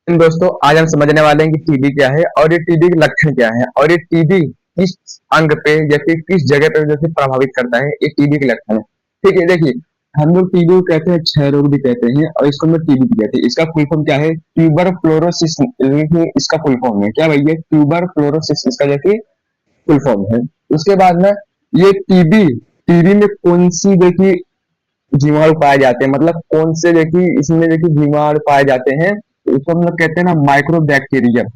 दोस्तों आज हम समझने वाले हैं कि टीबी क्या है और ये टीबी के लक्षण क्या है और ये टीबी किस अंग पे या फिर किस जगह पे जैसे प्रभावित करता है। ये टीबी के लक्षण है। ठीक है, देखिए हम लोग टीबी को कहते हैं, क्षय रोग भी कहते हैं और इसको हम लोग टीबी भी कहते हैं। इसका फुल फॉर्म क्या है? Tuber fluorosis. इसका फुल फॉर्म है क्या भैया? ट्यूबर फ्लोरोसिस इसका जैसे फुल फॉर्म है। उसके बाद में ये टीबी टीबी में कौन सी देखिए जीवाणु पाए जाते हैं, मतलब कौन से देखिए इसमें देखिए जीवाणु पाए जाते हैं, तो उसको हम लोग कहते हैं ना माइक्रो बैक्टीरियम।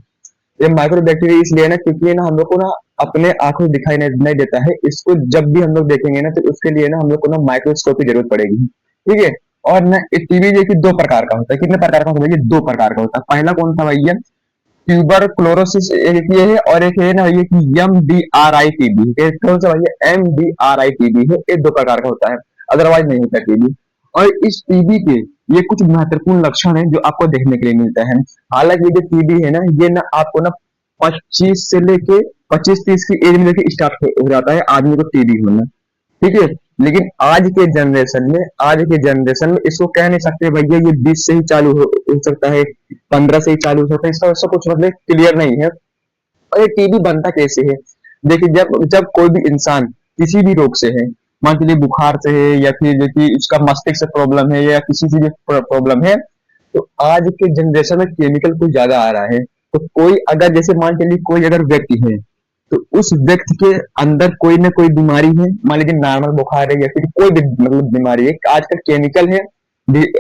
ये माइक्रो बैक्टीरिया इसलिए ना क्योंकि ना हम लोग को ना अपने आंखों से दिखाई नहीं देता है। इसको जब भी हम लोग देखेंगे ना तो उसके लिए ना हम लोग को ना माइक्रोस्कोप की जरूरत पड़ेगी। ठीक है। और ना टीबी देखिए दो प्रकार का होता है। कितने प्रकार का होता है भैया? दो प्रकार का होता है। पहला कौन सा भैया? ट्यूबर क्लोरोसिस एक ये है और एक है ना ये कि M D R I TB. कौन सा भैया? M D R I TB है। ये दो प्रकार का होता है, अदरवाइज नहीं होता टीबी। और इस टीबी के ये कुछ महत्वपूर्ण लक्षण है जो आपको देखने के लिए मिलता है। हालांकि जो टीबी है ना ये ना आपको ना 25 से लेके 25-30 की एज में लेके स्टार्ट हो जाता है आदमी को टीबी होना। ठीक है। लेकिन आज के जनरेशन में इसको कह नहीं सकते भैया ये 20 से ही चालू हो सकता है, 15 से ही चालू हो सकता है। इसका ऐसा कुछ मतलब क्लियर नहीं है। और ये टीबी बनता कैसे है? देखिए जब जब कोई भी इंसान किसी भी रोग से है, मान लीजिए बुखार से है या फिर देखिए इसका मस्तिष्क से प्रॉब्लम है या किसी से भी प्रॉब्लम है, तो आज के जनरेशन में केमिकल कुछ ज्यादा आ रहा है। तो कोई अगर जैसे मान चलिए कोई अगर व्यक्ति है तो उस व्यक्ति के अंदर कोई ना कोई बीमारी है, मान लीजिए नॉर्मल बुखार है या फिर कोई भी मतलब बीमारी है, आजकल केमिकल है।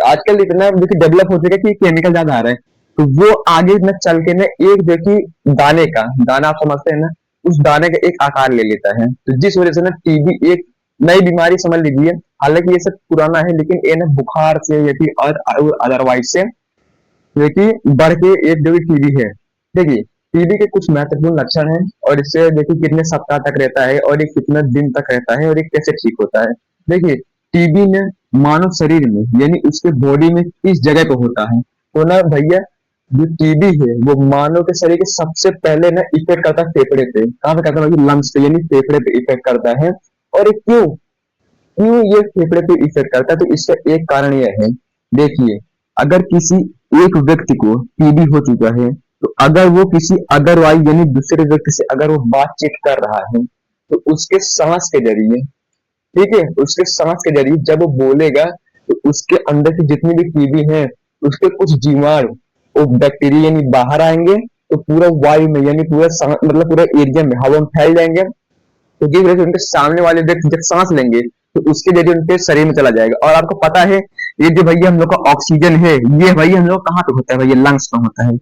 आजकल इतना देखिए डेवलप हो चुका है कि केमिकल ज्यादा आ रहा है। तो वो आगे न चल के ना एक देखिए दाने का दाना, आप समझते हैं ना, उस दाने का एक आकार ले लेता है। तो जिस वजह से ना टीबी एक नई बीमारी समझ लीजिए। हालांकि ये सब पुराना है लेकिन ये ना बुखार से या फिर और अदरवाइज से देखिए बढ़ के एक जो टीबी है। देखिए टीबी के कुछ महत्वपूर्ण लक्षण हैं और इससे देखिए कितने सप्ताह तक रहता है और ये कितने दिन तक रहता है और ये कैसे ठीक होता है। देखिए टीबी ने मानव शरीर में यानी उसके बॉडी में किस जगह पे होता है, तो ना भैया जो टीबी है वो मानव के शरीर के सबसे पहले ना इफेक्ट करता है फेफड़े पे। कहाँ पे करता है? लंग्स पे यानी फेफड़े पे इफेक्ट करता है। और ये क्यों क्यों ये फेफड़े पे इफेक्ट करता है? तो इसका एक कारण यह है। देखिए अगर किसी एक व्यक्ति को टीबी हो चुका है तो अगर वो किसी अदरवाइज यानी दूसरे व्यक्ति से अगर वो बातचीत कर रहा है तो उसके सांस के जरिए, ठीक है, उसके सांस के जरिए जब वो बोलेगा तो उसके अंदर की जितनी भी टीबी है उसके कुछ जीवाणु वो बैक्टीरिया यानी बाहर आएंगे। तो पूरा वायु में यानी पूरा मतलब पूरा एरिया में हवा में फैल जाएंगे। तो जिस वजह से उनके सामने वाले व्यक्ति जब सांस लेंगे तो उसके जरिए उनके शरीर में चला जाएगा। और आपको पता है ये जो भैया हम लोग का ऑक्सीजन है ये भैया हम लोग कहाँ पे होता है? भैया लंग्स में होता है।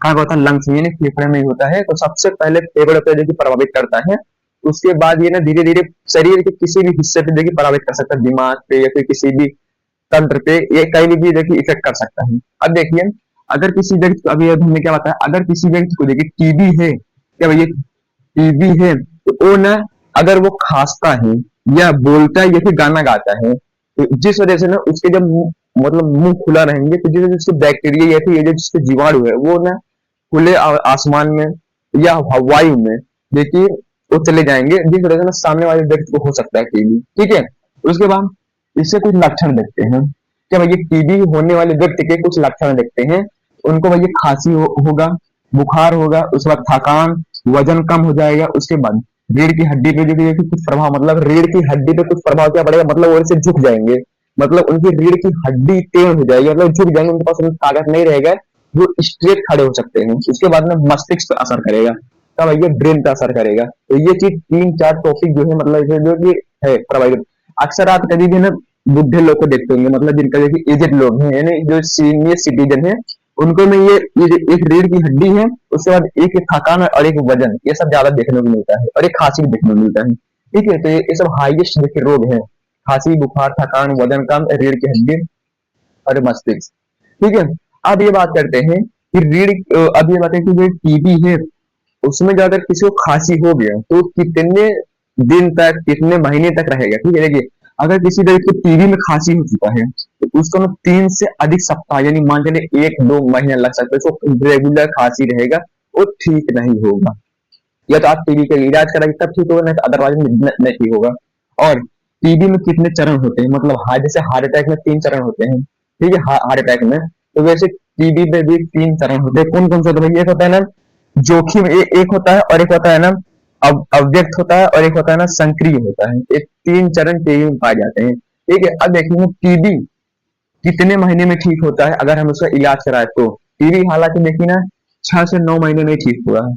कहाँ पे होता है? लंग्स में यानी फेफड़े में ही होता है। तो सबसे पहले फेफड़े पे देखिए प्रभावित करता है। उसके बाद ये ना धीरे धीरे शरीर के किसी भी हिस्से पे देखिए प्रभावित कर सकता है, दिमाग पे या फिर किसी भी तंत्र पे ये कहीं भी देखिए इफेक्ट कर सकता है। अब देखिए अगर किसी व्यक्ति को, अभी हमने क्या बताया, अगर किसी व्यक्ति को देखिए टीबी है, क्या भैया टीबी है, तो वो ना अगर वो खांसता है या बोलता है या फिर गाना गाता है तो जिस वजह से ना उसके जब मतलब मुंह खुला रहेंगे तो जिस वजह से बैक्टीरिया या फिर ये जो जिसके जीवाणु है वो ना खुले आसमान में या वायु में देखिए वो चले जाएंगे, जिस वजह से ना सामने वाले व्यक्ति को हो सकता है टीबी। ठीक है। उसके बाद इससे कुछ लक्षण देखते हैं। क्या भैया टीबी होने वाले व्यक्ति के कुछ लक्षण देखते हैं। उनको भैया खांसी होगा, बुखार होगा, उसके बाद थकान, वजन कम हो जाएगा। उसके बाद रीढ़ की हड्डी पे जो कुछ प्रभाव, मतलब रीढ़ की हड्डी पे कुछ प्रभाव क्या पड़ेगा, मतलब वो ऐसे झुक जाएंगे, मतलब उनकी रीढ़ की हड्डी टेढ़ हो जाएगी, मतलब झुक जाएंगे, उनके पास उनकी ताकत नहीं रहेगा, वो स्ट्रेट खड़े हो सकते हैं। उसके बाद में मस्तिष्क पे असर करेगा, तब भैया ब्रेन पे असर करेगा। तो ये चीज 3-4 टॉपिक जो है मतलब जो कि है प्रभावित। अक्सर आप कभी भी ना बुढ़े लोग को देखते होंगे, मतलब जिनका देखिए एजेड लोग हैं यानी जो सीनियर सिटीजन है, उनको में ये एक रीढ़ की हड्डी है, उसके बाद एक थकान और एक वजन, ये सब ज्यादा देखने को मिलता है और एक खांसी भी देखने को मिलता है। ठीक है। तो ये सब हाईएस्ट देखिए रोग है, खांसी, बुखार, थकान, वजन कम, रीढ़ की हड्डी और मस्तिष्क। ठीक है। अब ये बात करते हैं कि अब ये बात है कि जो टीबी है उसमें जो अगर किसी को खांसी हो गया तो कितने दिन तक, कितने महीने तक रहेगा। ठीक है। देखिए अगर किसी व्यक्ति को टीबी में खांसी हो चुका है तो उसको ना 3 से अधिक सप्ताह यानी मान चलिए 1-2 महीने लग सकते हैं, उसको रेगुलर खांसी रहेगा, वो ठीक नहीं होगा। या तो आप टीबी का इलाज कराइए तब ठीक होगा, नहीं तो अदरवाइज नहीं ठीक होगा। और टीबी में कितने चरण होते हैं, मतलब जैसे हार्ट अटैक में 3 चरण होते हैं। ठीक है, हार्ट अटैक में तो वैसे टीबी में भी 3 चरण होते हैं। कौन कौन से होते हैं? एक होता है ना जोखिम, एक होता है, और एक होता है ना अव्यक्त होता है, और एक होता है ना संक्रिय होता है। ये 3 चरण टीबी में पाए जाते हैं। ठीक है, अब देखिए टीबी कितने महीने में ठीक होता है अगर हम उसका इलाज कराए तो। टीबी हालांकि देखिए ना 6 से 9 महीने में ठीक हुआ है।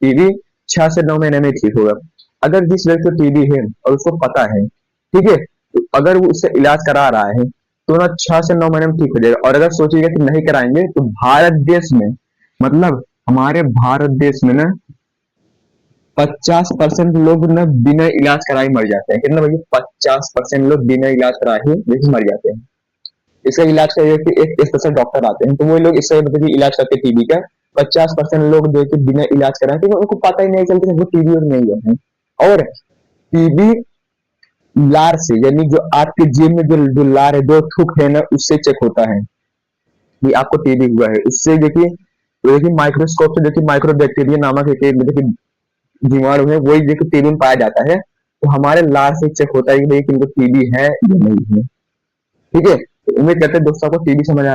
टीबी 6 से 9 महीने में ठीक होगा। अगर जिस व्यक्ति को टीबी है और उसको पता है, ठीक है, तो अगर वो उससे इलाज करा रहा है तो ना 6 से 9 महीने में ठीक हो जाएगा। और अगर सोचिएगा कि नहीं कराएंगे तो भारत देश में, मतलब हमारे भारत देश में ना 50% लोग ना बिना इलाज कराए मर जाते हैं। कितना भैया? 50% लोग बिना इलाज कराए ही देखिए मर जाते हैं। इसका इलाज का ये है कि एक स्पेशल डॉक्टर आते हैं, तो वो लोग इसका मतलब कि इलाज करते हैं टीबी का। 50% लोग देखिए बिना इलाज कराए, क्योंकि उनको पता ही नहीं चलता कि वो टीबी और नहीं है। और टीबी लार से, यानी जो आपके जीभ में जो लार है, जो थूक है ना, उससे चेक होता है कि आपको टीबी हुआ है। उससे देखिए, तो देखिए माइक्रोस्कोप से देखिए माइक्रो बैक्टीरिया नामक एक देखिए जीवाणु है, वही देखिए टीबी में पाया जाता है। तो हमारे लार से चेक होता है कि भाई किनको टीबी है या नहीं है। ठीक है, तो उम्मीद करते हैं दोस्तों को टीबी समझ आया।